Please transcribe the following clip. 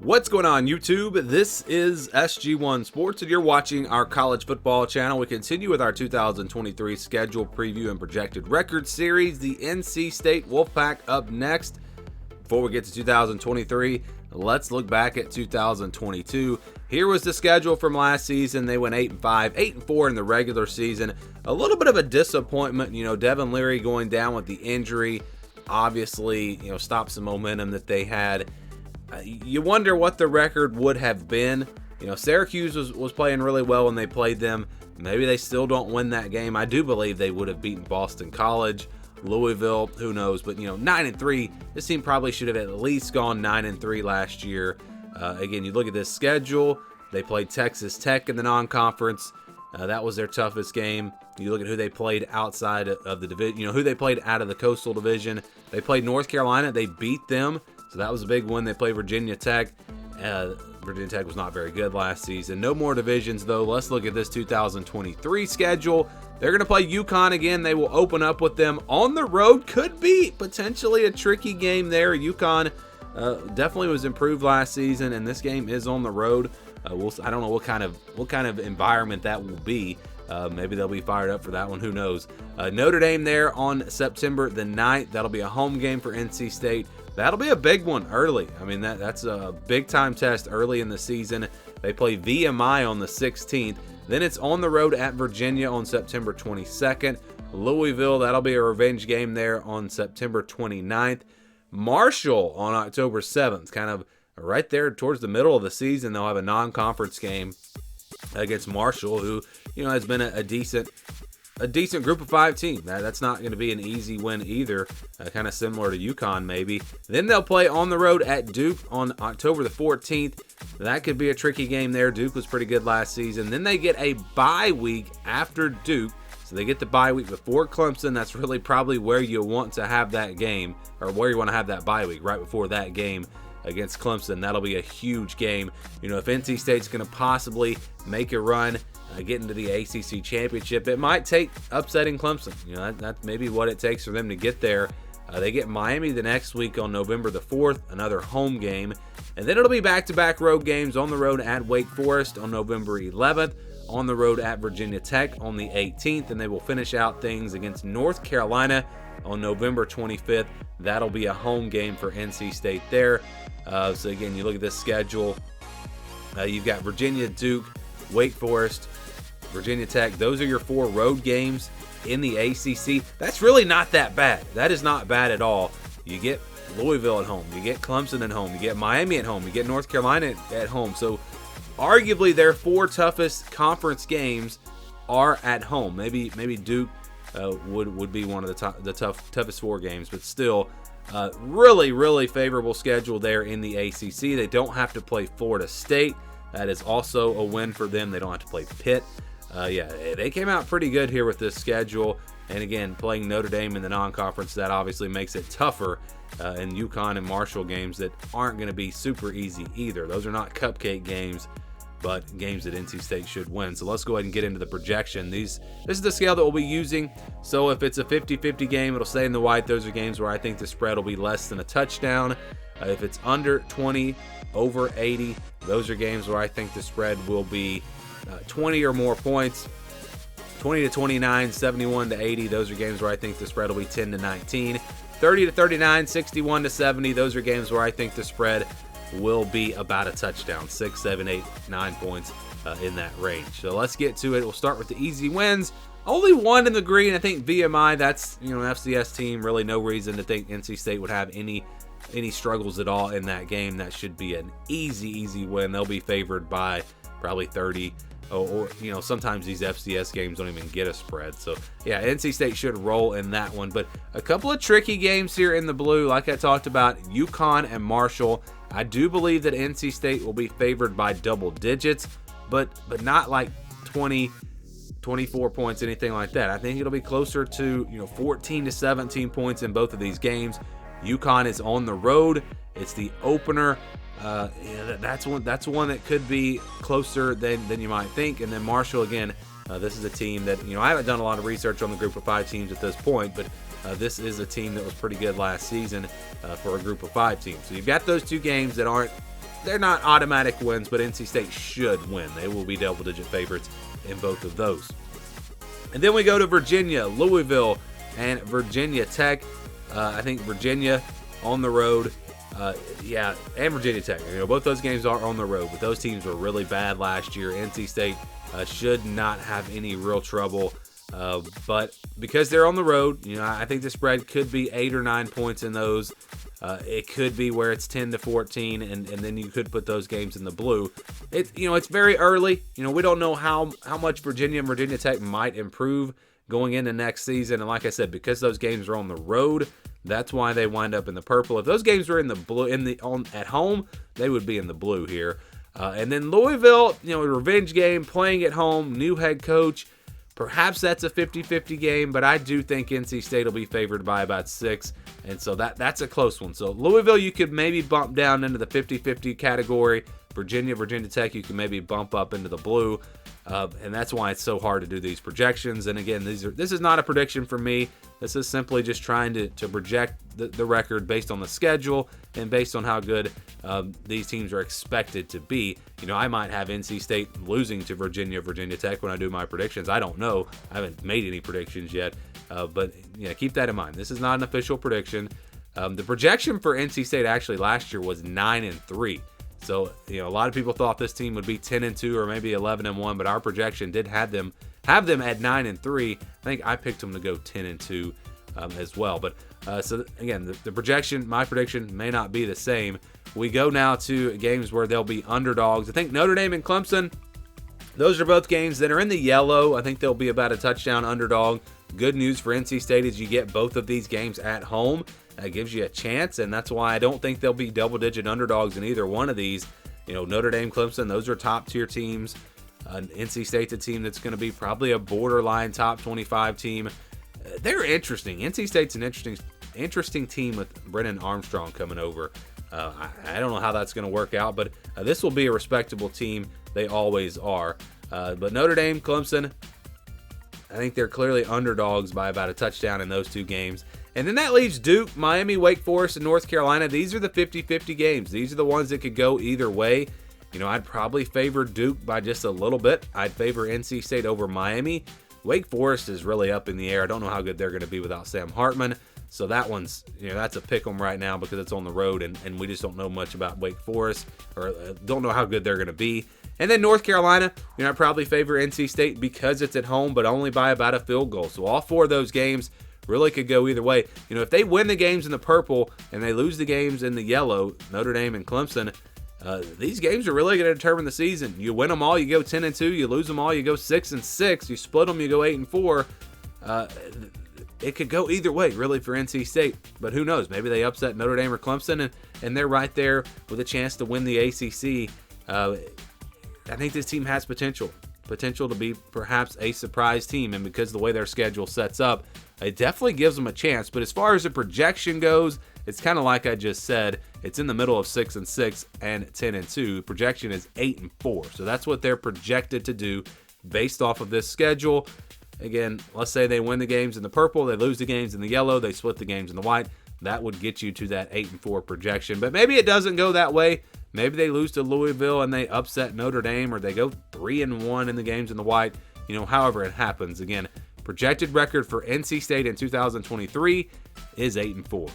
What's going on, YouTube? This is SG1 Sports, and you're watching our college football channel. We continue with our 2023 schedule preview and projected record series. The NC State Wolfpack up next. Before we get to 2023, let's look back at 2022. Here was the schedule from last season. They went 8-5, 8-4 in the regular season. A little bit of a disappointment, Devin Leary going down with the injury, obviously, stopped some momentum that they had. You wonder what the record would have been. Syracuse was playing really well when they played them. Maybe they still don't win that game. I do believe they would have beaten Boston College. Louisville, who knows? But 9-3, this team probably should have at least gone 9-3 last year. Again, you look at this schedule. They played Texas Tech in the non-conference. That was their toughest game. You look at who they played outside of the division. Who they played out of the Coastal Division. They played North Carolina. They beat them. So that was a big one. They played Virginia Tech. Virginia Tech was not very good last season. No more divisions, though. Let's look at this 2023 schedule. They're going to play UConn again. They will open up with them on the road. Could be potentially a tricky game there. UConn definitely was improved last season, and this game is on the road. I don't know what kind of environment that will be. Maybe they'll be fired up for that one. Who knows? Notre Dame there on September the 9th. That'll be a home game for NC State. That'll be a big one early. I mean, that's a big-time test early in the season. They play VMI on the 16th. Then it's on the road at Virginia on September 22nd. Louisville, that'll be a revenge game there on September 29th. Marshall on October 7th, kind of right there towards the middle of the season. They'll have a non-conference game against Marshall, who has been a decent group of 5 team. That's not going to be an easy win either. Kind of similar to UConn maybe. Then they'll play on the road at Duke on October the 14th. That could be a tricky game there. Duke was pretty good last season. Then they get a bye week after Duke. So they get the bye week before Clemson. That's really probably where you want to have that game, or where you want to have that bye week, right before that game against Clemson. That'll be a huge game. If NC State's going to possibly make a run, get into the ACC championship, it might take upsetting Clemson. That's maybe what it takes for them to get there. They get Miami the next week on November the 4th, another home game. And then it'll be back-to-back road games on the road at Wake Forest on November 11th, on the road at Virginia Tech on the 18th, and they will finish out things against North Carolina on November 25th. That'll be a home game for NC State there. So again, you look at this schedule. You've got Virginia, Duke, Wake Forest, Virginia Tech. Those are your 4 road games in the ACC. That's really not that bad. That is not bad at all. You get Louisville at home. You get Clemson at home. You get Miami at home. You get North Carolina at home. So arguably their 4 toughest conference games are at home. Maybe Duke would be one of the toughest 4 games, but still really favorable schedule there in the ACC. They don't have to play Florida State. That is also a win for them. They don't have to play Pitt. They came out pretty good here with this schedule. And again, playing Notre Dame in the non-conference, that obviously makes it tougher in UConn and Marshall games that aren't going to be super easy either. Those are not cupcake games, but games that NC State should win. So let's go ahead and get into the projection. This is the scale that we'll be using. So if it's a 50-50 game, it'll stay in the white. Those are games where I think the spread will be less than a touchdown. If it's under 20, over 80, those are games where I think the spread will be 20 or more points. 20-29, 71-80, those are games where I think the spread will be 10-19. 30-39, 61-70, those are games where I think the spread will be about a touchdown, 6, 7, 8, 9 points in that range. So let's get to it. We'll start with the easy wins. Only one in the green. I think VMI, that's an FCS team. Really no reason to think NC State would have any struggles at all in that game. That should be an easy win. They'll be favored by probably 30. Or sometimes these FCS games don't even get a spread. So, yeah, NC State should roll in that one. But a couple of tricky games here in the blue. Like I talked about, UConn and Marshall. I do believe that NC State will be favored by double digits, but not like 20, 24 points, anything like that. I think it'll be closer to 14 to 17 points in both of these games. UConn is on the road. It's the opener. That's one that could be closer than you might think. And then Marshall, again, this is a team that I haven't done a lot of research on the group of 5 teams at this point, but this is a team that was pretty good last season for a group of 5 teams. So you've got those 2 games that aren't they're not automatic wins, but NC State should win. They will be double-digit favorites in both of those. And then we go to Virginia, Louisville, and Virginia Tech. I think Virginia on the road, and Virginia Tech. Both those games are on the road, but those teams were really bad last year. NC State should not have any real trouble, but because they're on the road, I think the spread could be 8 or 9 points in those. It could be where it's 10-14, and then you could put those games in the blue. It's very early. We don't know how much Virginia and Virginia Tech might improve going into next season. And like I said, because those games are on the road, that's why they wind up in the purple. If those games were in the blue at home, they would be in the blue here. And then Louisville, a revenge game, playing at home, new head coach. Perhaps that's a 50-50 game, but I do think NC State will be favored by about 6, and so that's a close one. So Louisville, you could maybe bump down into the 50-50 category. Virginia Tech, you can maybe bump up into the blue, and that's why it's so hard to do these projections. And again, this is not a prediction for me. This is simply just trying to project the record based on the schedule and based on how good these teams are expected to be. I might have NC State losing to Virginia Tech when I do my predictions. I don't know. I haven't made any predictions yet, but keep that in mind. This is not an official prediction. The projection for NC State actually last year was 9-3. So a lot of people thought this team would be 10-2 or maybe 11-1, but our projection did have them at 9-3. I think I picked them to go 10-2 as well. But so again, the projection, my prediction may not be the same. We go now to games where they'll be underdogs. I think Notre Dame and Clemson, those are both games that are in the yellow. I think they'll be about a touchdown underdog. Good news for NC State is you get both of these games at home. That gives you a chance, and that's why I don't think they'll be double-digit underdogs in either one of these. Notre Dame, Clemson, those are top-tier teams. NC State's a team that's going to be probably a borderline top 25 team. They're interesting. NC State's an interesting team with Brennan Armstrong coming over. I don't know how that's going to work out, but this will be a respectable team. They always are. But Notre Dame, Clemson, I think they're clearly underdogs by about a touchdown in those two games. And then that leaves Duke, Miami, Wake Forest, and North Carolina. These are the 50-50 games. These are the ones that could go either way. I'd probably favor Duke by just a little bit. I'd favor NC State over Miami. Wake Forest is really up in the air. I don't know how good they're going to be without Sam Hartman. So that one's, that's a pick 'em right now because it's on the road, and we just don't know much about Wake Forest or don't know how good they're going to be. And then North Carolina, I'd probably favor NC State because it's at home, but only by about a field goal. So all four of those games really could go either way. If they win the games in the purple and they lose the games in the yellow, Notre Dame and Clemson, these games are really going to determine the season. You win them all, you go 10-2. You lose them all, you go 6-6. You split them, you go 8-4. It could go either way, really, for NC State. But who knows? Maybe they upset Notre Dame or Clemson, and they're right there with a chance to win the ACC. I think this team has potential to be perhaps a surprise team, and because of the way their schedule sets up, it definitely gives them a chance. But as far as the projection goes, it's kind of like I just said. It's in the middle of 6-6 and 10-2. The projection is 8-4. So that's what they're projected to do based off of this schedule. Again, let's say they win the games in the purple, they lose the games in the yellow, they split the games in the white. That would get you to that 8-4 projection. But maybe it doesn't go that way. Maybe they lose to Louisville and they upset Notre Dame, or they go 3-1 in the games in the white. However it happens. Again, projected record for NC State in 2023 is 8-4.